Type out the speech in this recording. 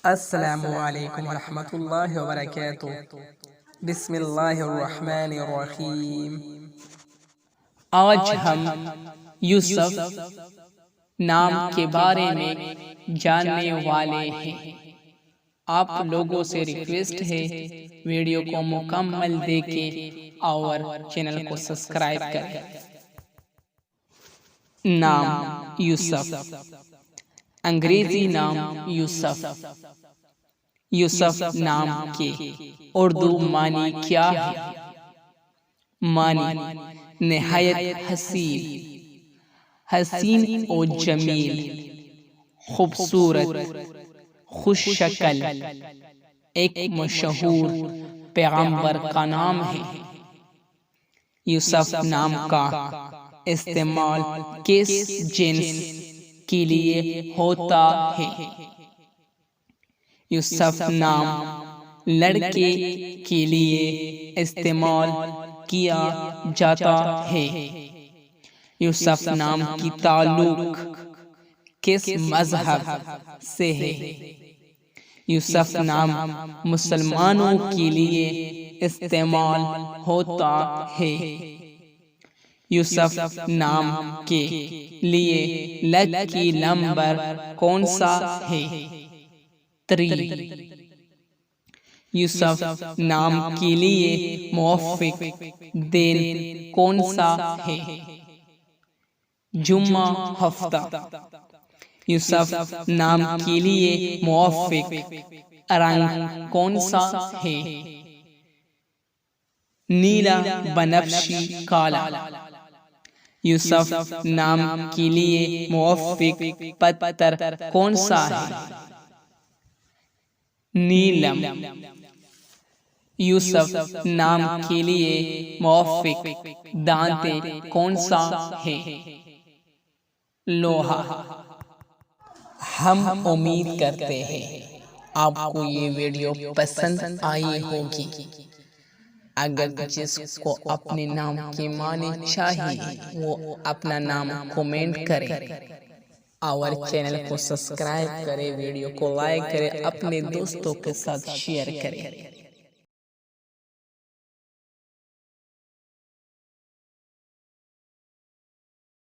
السلام علیکم ورحمۃ اللہ وبرکاتہ۔ بسم اللہ الرحمن الرحیم۔ آج ہم یوسف نام کے بارے میں جاننے والے ہیں۔ آپ لوگوں سے ریکویسٹ ہے ویڈیو کو مکمل دیکھیں اور چینل کو سبسکرائب کریں۔ نام یوسف، انگریزی نام یوسف۔ یوسف نام کے اردو معنی کیا ہے؟ معنی نہایت حسین و جمیل، خوبصورت، خوش شکل، ایک مشہور پیغمبر کا نام ہے۔ یوسف نام کا استعمال کس جنس کے لیے ہوتا ہے؟ یوسف نام لڑکے کے لیے استعمال کیا جاتا ہے۔ یوسف نام کی تعلق کس مذہب سے ہے؟ یوسف نام مسلمانوں کے لیے استعمال ہوتا ہے۔ یوسف نام کے لیے لکی نمبر کون سا ہے؟ 3۔ یوسف نام کے لیے موافق دن کون سا ہے؟ جمعہ، ہفتہ۔ یوسف نام کے لیے موافق رنگ کون سا ہے؟ نیلا، بنفشی، کالا۔ یوسف نام کے لیے موافق پتھر کون سا ہے؟ نیلم۔ یوسف نام کے لیے موافق دانتے کون سا ہے؟ لوہا۔ ہم امید کرتے ہیں آپ کو یہ ویڈیو پسند آئی ہوگی۔ اگر جس کو اپنے نام کے معنی چاہیے وہ اپنا نام کومنٹ کرے اور چینل کو سبسکرائب کرے، ویڈیو کو لائک کرے، اپنے دوستوں کے ساتھ شیئر کرے۔